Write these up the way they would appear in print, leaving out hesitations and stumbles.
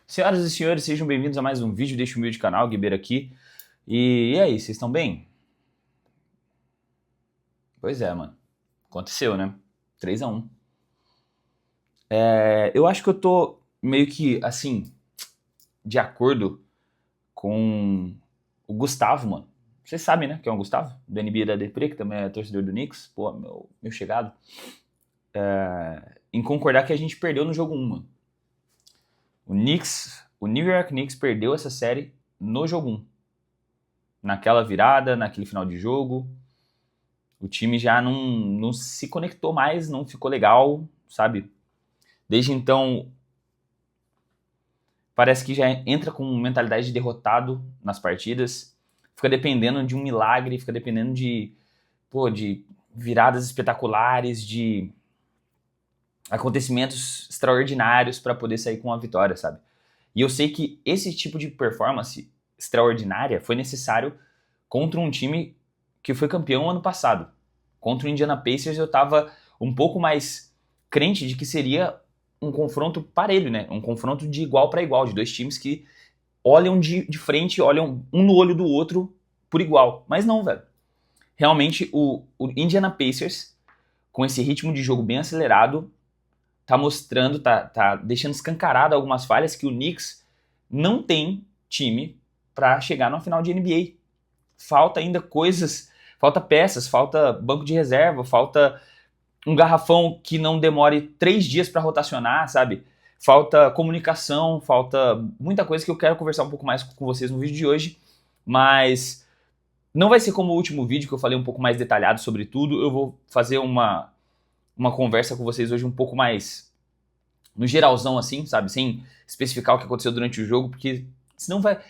Senhoras e senhores, sejam bem-vindos a mais um vídeo deste humilde canal, Guibeira aqui. E aí, vocês estão bem? Pois é, mano. Aconteceu, né? 3-1. Eu acho que eu tô meio que, assim, de acordo com o Gustavo, mano. Vocês sabem, né, que é o Gustavo, do NBA da Depre, que também é torcedor do Knicks. Pô, meu chegado. Em concordar que a gente perdeu no jogo 1, mano. O New York Knicks perdeu essa série no jogo 1. Naquela virada, naquele final de jogo, o time já não se conectou mais, não ficou legal, sabe? Desde então, parece que já entra com mentalidade de derrotado nas partidas, fica dependendo de um milagre, fica dependendo de viradas espetaculares, de acontecimentos extraordinários para poder sair com uma vitória, sabe? E eu sei que esse tipo de performance extraordinária foi necessário contra um time que foi campeão ano passado. Contra o Indiana Pacers eu tava um pouco mais crente de que seria um confronto parelho, né? Um confronto de igual para igual, de dois times que olham de frente, olham um no olho do outro por igual. Mas não, velho. Realmente o Indiana Pacers, com esse ritmo de jogo bem acelerado, tá mostrando, tá deixando escancarado algumas falhas que o Knicks não tem time para chegar na final de NBA. Falta ainda coisas, falta peças, falta banco de reserva, falta um garrafão que não demore 3 dias para rotacionar, sabe? Falta comunicação, falta muita coisa que eu quero conversar um pouco mais com vocês no vídeo de hoje, mas não vai ser como o último vídeo que eu falei um pouco mais detalhado sobre tudo. Eu vou fazer uma conversa com vocês hoje um pouco mais no geralzão assim, sabe? Sem especificar o que aconteceu durante o jogo, porque senão vai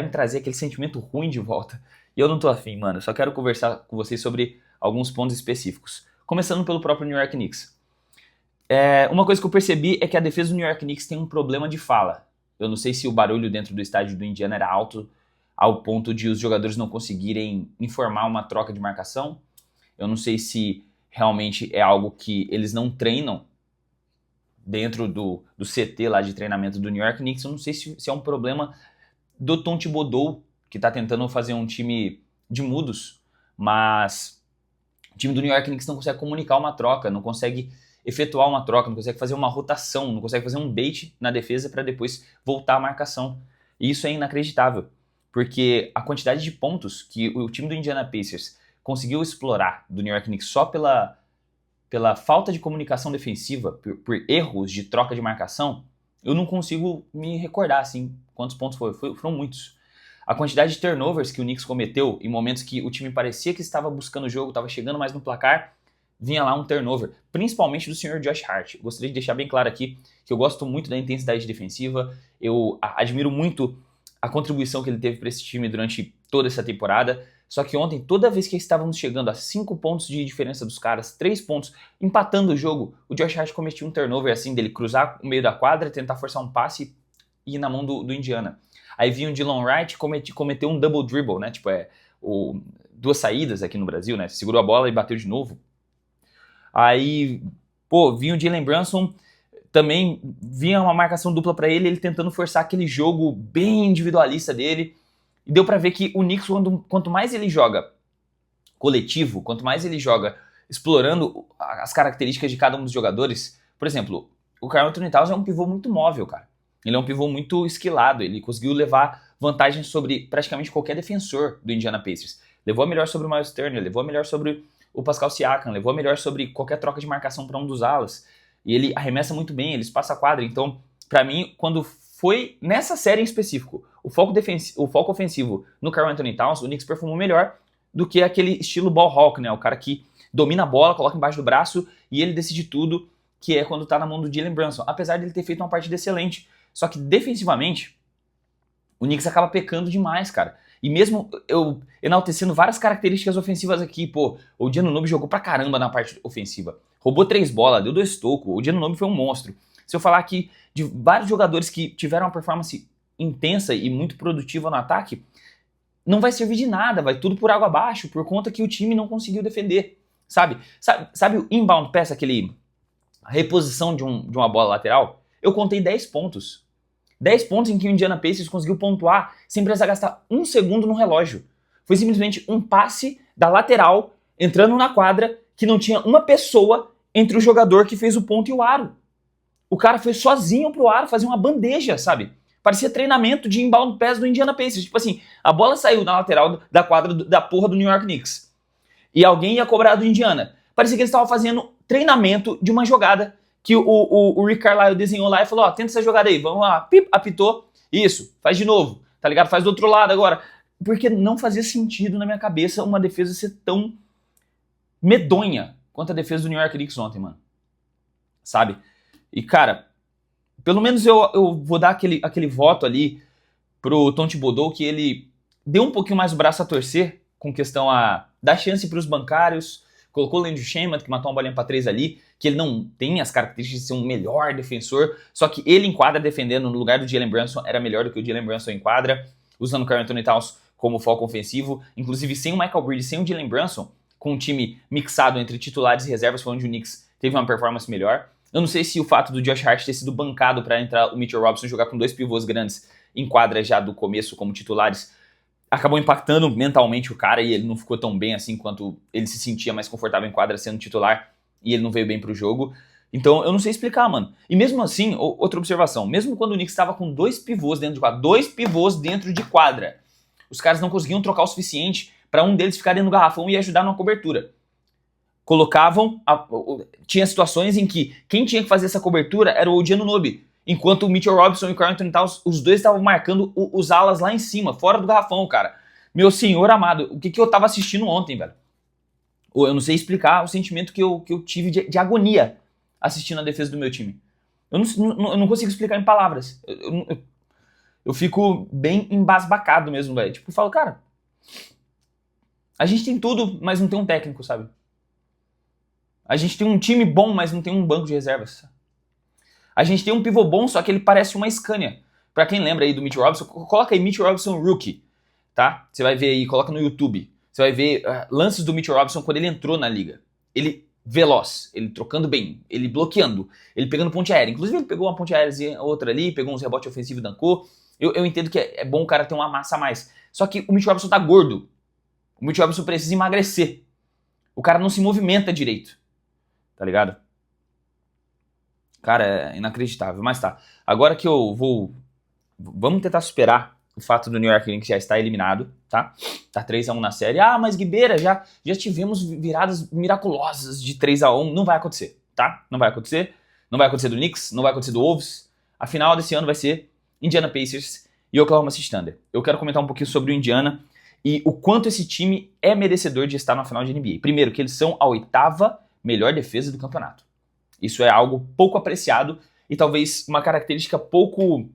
me trazer aquele sentimento ruim de volta. E eu não tô afim, mano. Eu só quero conversar com vocês sobre alguns pontos específicos. Começando pelo próprio New York Knicks. Uma coisa que eu percebi é que a defesa do New York Knicks tem um problema de fala. Eu não sei se o barulho dentro do estádio do Indiana era alto ao ponto de os jogadores não conseguirem informar uma troca de marcação. Eu não sei se realmente é algo que eles não treinam dentro do CT lá de treinamento do New York Knicks. Eu não sei se é um problema do Tom Thibodeau, que tá tentando fazer um time de mudos, mas o time do New York Knicks não consegue comunicar uma troca, não consegue efetuar uma troca, não consegue fazer uma rotação, não consegue fazer um bait na defesa para depois voltar à marcação. E isso é inacreditável, porque a quantidade de pontos que o time do Indiana Pacers conseguiu explorar do New York Knicks só pela falta de comunicação defensiva, por erros de troca de marcação, eu não consigo me recordar assim quantos pontos foram muitos. A quantidade de turnovers que o Knicks cometeu em momentos que o time parecia que estava buscando o jogo, estava chegando mais no placar, vinha lá um turnover, principalmente do senhor Josh Hart. Gostaria de deixar bem claro aqui que eu gosto muito da intensidade defensiva, eu admiro muito a contribuição que ele teve para esse time durante toda essa temporada, só que ontem, toda vez que estávamos chegando a 5 pontos de diferença dos caras, 3 pontos, empatando o jogo, o Josh Hart cometia um turnover assim, dele cruzar o meio da quadra, tentar forçar um passe e ir na mão do Indiana. Aí vinha o Dylan Wright cometeu um double dribble, né? Tipo, duas saídas aqui no Brasil, né? Segurou a bola e bateu de novo. Aí, vinha o Jalen Brunson, também vinha uma marcação dupla para ele tentando forçar aquele jogo bem individualista dele. E deu pra ver que o Knicks, quanto mais ele joga coletivo, quanto mais ele joga explorando as características de cada um dos jogadores, por exemplo, o Karl Anthony Towns é um pivô muito móvel, cara. Ele é um pivô muito esquilado, ele conseguiu levar vantagem sobre praticamente qualquer defensor do Indiana Pacers. Levou a melhor sobre o Miles Turner, levou a melhor sobre o Pascal Siakam, levou a melhor sobre qualquer troca de marcação para um dos alas. E ele arremessa muito bem, ele espaça a quadra. Então, pra mim, quando foi nessa série em específico, o foco ofensivo no Karl Anthony Towns, o Knicks performou melhor do que aquele estilo ball hawk, né? O cara que domina a bola, coloca embaixo do braço e ele decide tudo, que é quando tá na mão do Jalen Brunson. Apesar de ele ter feito uma partida excelente. Só que defensivamente, o Knicks acaba pecando demais, cara. E mesmo eu enaltecendo várias características ofensivas aqui, o Giannunobi jogou pra caramba na parte ofensiva. Roubou 3 bolas, deu 2 tocos, o Giannunobi foi um monstro. Se eu falar aqui de vários jogadores que tiveram uma performance intensa e muito produtiva no ataque, não vai servir de nada, vai tudo por água abaixo, por conta que o time não conseguiu defender, sabe o inbound pass, aquele reposição de uma bola lateral? Eu contei 10 pontos. 10 pontos em que o Indiana Pacers conseguiu pontuar sem precisar gastar um segundo no relógio. Foi simplesmente um passe da lateral entrando na quadra que não tinha uma pessoa entre o jogador que fez o ponto e o aro. O cara foi sozinho pro aro fazer uma bandeja, sabe? Parecia treinamento de inbound pass do Indiana Pacers. Tipo assim, a bola saiu na lateral da quadra da porra do New York Knicks. E alguém ia cobrar do Indiana. Parecia que eles estavam fazendo treinamento de uma jogada que o Rick Carlisle desenhou lá e falou, ó, tenta essa jogada aí, vamos lá. Pip, apitou. Isso, faz de novo, tá ligado? Faz do outro lado agora. Porque não fazia sentido na minha cabeça uma defesa ser tão medonha quanto a defesa do New York Knicks ontem, mano. Sabe? E, cara, pelo menos eu vou dar aquele voto ali pro Tom Thibodeau, que ele deu um pouquinho mais o braço a torcer com questão a dar chance pros bancários, colocou o Landry Shamet, que matou uma bolinha pra 3 ali, que ele não tem as características de ser um melhor defensor, só que ele em quadra defendendo no lugar do Jalen Brunson era melhor do que o Jalen Brunson em quadra, usando o Karl Anthony Towns como foco ofensivo, inclusive sem o Michael Bridges, sem o Jalen Brunson, com um time mixado entre titulares e reservas, foi onde o Knicks teve uma performance melhor. Eu não sei se o fato do Josh Hart ter sido bancado para entrar o Mitchell Robinson jogar com 2 pivôs grandes em quadra já do começo como titulares acabou impactando mentalmente o cara e ele não ficou tão bem assim quanto ele se sentia mais confortável em quadra sendo titular e ele não veio bem pro jogo. Então eu não sei explicar, mano. E mesmo assim, outra observação, mesmo quando o Knicks estava com 2 pivôs dentro de quadra, 2 pivôs dentro de quadra, os caras não conseguiam trocar o suficiente para um deles ficar dentro do garrafão e ajudar numa cobertura. Colocavam, tinha situações em que quem tinha que fazer essa cobertura era o OG Anunoby, enquanto o Mitchell Robinson e o Karl Anthony Towns, os dois estavam marcando os alas lá em cima, fora do garrafão, cara. Meu senhor amado, o que eu tava assistindo ontem, velho? Eu não sei explicar o sentimento que eu tive de agonia assistindo a defesa do meu time. Eu não consigo explicar em palavras. Eu fico bem embasbacado mesmo, velho. Tipo, eu falo, cara, a gente tem tudo, mas não tem um técnico, sabe? A gente tem um time bom, mas não tem um banco de reservas. A gente tem um pivô bom, só que ele parece uma Scania. Pra quem lembra aí do Mitchell Robinson, coloca aí Mitchell Robinson Rookie, tá? Você vai ver aí, coloca no YouTube. Você vai ver lances do Mitchell Robinson quando ele entrou na liga. Ele veloz, ele trocando bem, ele bloqueando, ele pegando ponte aérea. Inclusive ele pegou uma ponte aérea outra ali, pegou uns rebotes ofensivos e dancou. Eu entendo que é bom o cara ter uma massa a mais. Só que o Mitchell Robinson tá gordo. O Mitchell Robinson precisa emagrecer. O cara não se movimenta direito. Tá ligado? Cara, é inacreditável. Mas tá. Agora que eu vou... Vamos tentar superar o fato do New York Knicks já estar eliminado, tá? Tá 3-1 na série. Ah, mas Guibeira, já tivemos viradas miraculosas de 3-1. Não vai acontecer, tá? Não vai acontecer. Não vai acontecer do Knicks, não vai acontecer do Wolves. A final desse ano vai ser Indiana Pacers e Oklahoma City Thunder. Eu quero comentar um pouquinho sobre o Indiana e o quanto esse time é merecedor de estar na final de NBA. Primeiro, que eles são a 8ª melhor defesa do campeonato. Isso é algo pouco apreciado e talvez uma característica pouco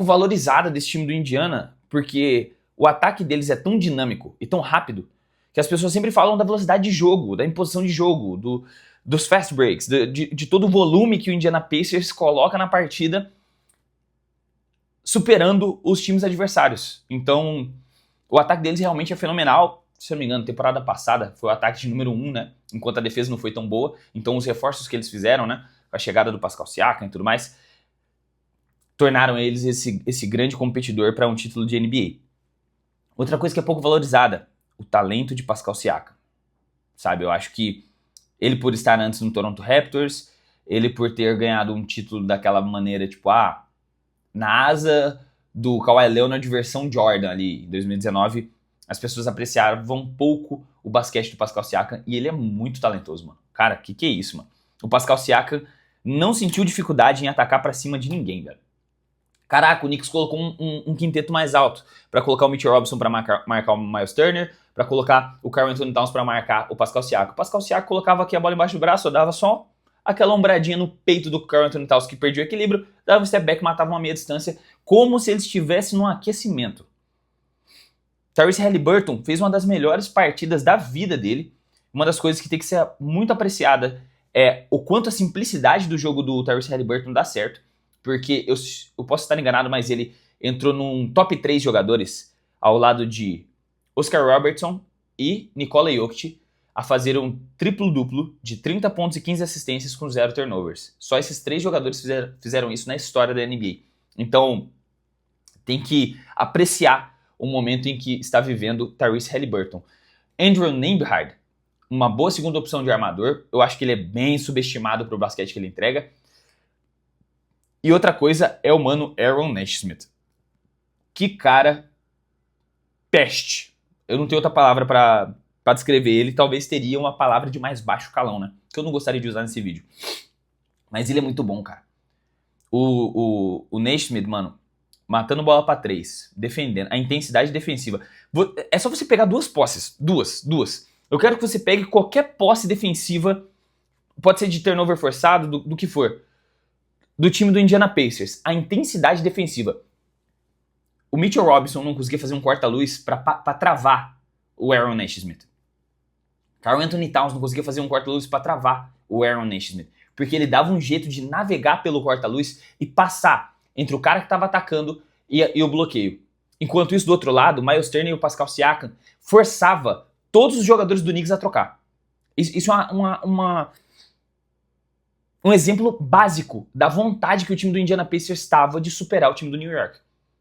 valorizada desse time do Indiana, porque o ataque deles é tão dinâmico e tão rápido que as pessoas sempre falam da velocidade de jogo, da imposição de jogo, dos fast breaks, de todo o volume que o Indiana Pacers coloca na partida, superando os times adversários. Então, o ataque deles realmente é fenomenal. Se eu não me engano, temporada passada foi o ataque de número 1, né? Enquanto a defesa não foi tão boa. Então os reforços que eles fizeram, né? Com a chegada do Pascal Siakam e tudo mais, tornaram eles esse grande competidor para um título de NBA. Outra coisa que é pouco valorizada, o talento de Pascal Siakam. Sabe, eu acho que ele por estar antes no Toronto Raptors, ele por ter ganhado um título daquela maneira, tipo, na asa do Kawhi Leonard versão Jordan ali, em 2019, as pessoas apreciavam um pouco o basquete do Pascal Siakam e ele é muito talentoso, mano. Cara, que é isso, mano? O Pascal Siakam não sentiu dificuldade em atacar pra cima de ninguém, velho. Caraca, o Knicks colocou um quinteto mais alto pra colocar o Mitchell Robinson pra marcar o Miles Turner, pra colocar o Karl Anthony Towns pra marcar o Pascal Siakam. O Pascal Siakam colocava aqui a bola embaixo do braço, dava só aquela ombradinha no peito do Karl Anthony Towns que perdia o equilíbrio, dava um step back, matava uma meia distância, como se ele estivesse num aquecimento. Tyrese Haliburton fez uma das melhores partidas da vida dele. Uma das coisas que tem que ser muito apreciada é o quanto a simplicidade do jogo do Tyrese Haliburton dá certo. Porque eu posso estar enganado, mas ele entrou num top 3 jogadores ao lado de Oscar Robertson e Nikola Jokic a fazer um triplo-duplo de 30 pontos e 15 assistências com 0 turnovers. Só esses 3 jogadores fizeram isso na história da NBA. Então, tem que apreciar o momento em que está vivendo Tyrese Haliburton. Andrew Nembhard, uma boa segunda opção de armador. Eu acho que ele é bem subestimado para o basquete que ele entrega. E outra coisa é o mano Aaron Nesmith. Que cara peste. Eu não tenho outra palavra para descrever ele. Talvez teria uma palavra de mais baixo calão, né? Que eu não gostaria de usar nesse vídeo. Mas ele é muito bom, cara. O Nesmith, mano, matando bola pra 3, defendendo, a intensidade defensiva. É só você pegar 2 posses, duas. Eu quero que você pegue qualquer posse defensiva, pode ser de turnover forçado, do que for, do time do Indiana Pacers. A intensidade defensiva. O Mitchell Robinson não conseguia fazer um corta-luz pra travar o Aaron Nesmith. Karl Anthony Towns não conseguia fazer um corta-luz pra travar o Aaron Nesmith. Porque ele dava um jeito de navegar pelo corta-luz e passar entre o cara que estava atacando e o bloqueio. Enquanto isso, do outro lado, o Miles Turner e o Pascal Siakam forçava todos os jogadores do Knicks a trocar. Isso é um exemplo básico da vontade que o time do Indiana Pacers estava de superar o time do New York.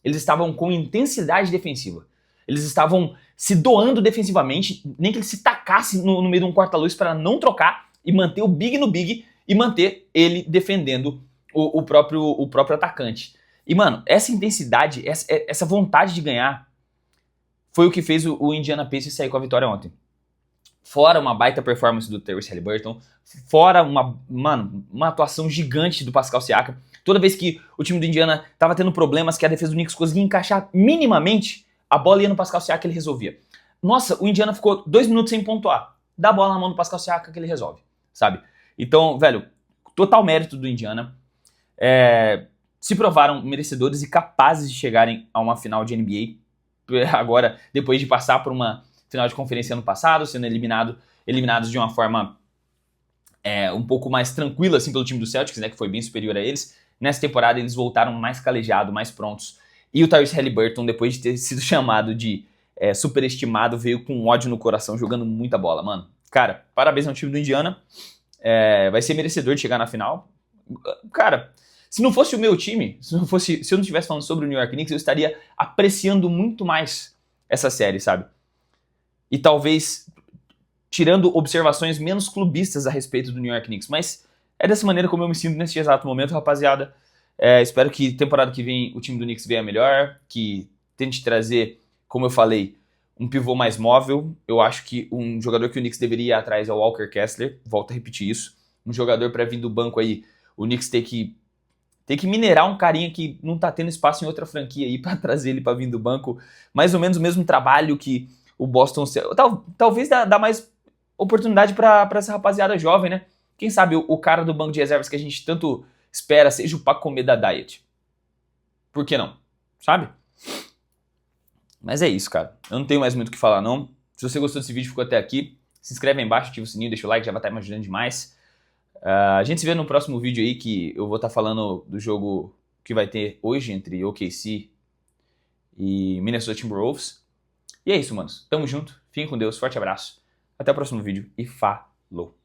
Eles estavam com intensidade defensiva. Eles estavam se doando defensivamente, nem que ele se tacasse no meio de um corta-luz para não trocar e manter o big no big e manter ele defendendo o próprio atacante. E, mano, essa intensidade, essa vontade de ganhar foi o que fez o Indiana Pacers sair com a vitória ontem. Fora uma baita performance do Tyrese Haliburton, fora uma atuação gigante do Pascal Siakam. Toda vez que o time do Indiana estava tendo problemas que a defesa do Knicks conseguia encaixar minimamente, a bola ia no Pascal Siakam e ele resolvia. Nossa, o Indiana ficou 2 minutos sem pontuar. Dá a bola na mão do Pascal Siakam que ele resolve, sabe? Então, velho, total mérito do Indiana. Se provaram merecedores e capazes de chegarem a uma final de NBA. Agora, depois de passar por uma final de conferência ano passado, sendo eliminados de uma forma um pouco mais tranquila assim, pelo time do Celtics, né, que foi bem superior a eles. Nessa temporada eles voltaram mais calejados, mais prontos. E o Tyrese Haliburton, depois de ter sido chamado de superestimado, veio com ódio no coração, jogando muita bola, mano. Cara, parabéns ao time do Indiana. Vai ser merecedor de chegar na final. Cara, se não fosse o meu time, se eu não estivesse falando sobre o New York Knicks, eu estaria apreciando muito mais essa série, sabe? E talvez tirando observações menos clubistas a respeito do New York Knicks. Mas é dessa maneira como eu me sinto nesse exato momento, rapaziada. Espero que temporada que vem o time do Knicks venha melhor, que tente trazer, como eu falei, um pivô mais móvel. Eu acho que um jogador que o Knicks deveria ir atrás é o Walker Kessler. Volto a repetir isso. Um jogador para vir do banco aí, o Knicks tem que minerar um carinha que não tá tendo espaço em outra franquia aí para trazer ele para vir do banco. Mais ou menos o mesmo trabalho que o Boston... Talvez dá mais oportunidade para essa rapaziada jovem, né? Quem sabe o cara do banco de reservas que a gente tanto espera seja o Paco da Diet. Por que não? Sabe? Mas é isso, cara. Eu não tenho mais muito o que falar, não. Se você gostou desse vídeo e ficou até aqui, se inscreve aí embaixo, ativa o sininho, deixa o like, já vai estar me ajudando demais. A gente se vê no próximo vídeo aí, que eu vou estar falando do jogo que vai ter hoje entre OKC e Minnesota Timberwolves. E é isso, manos. Tamo junto. Fiquem com Deus. Forte abraço. Até o próximo vídeo e falou!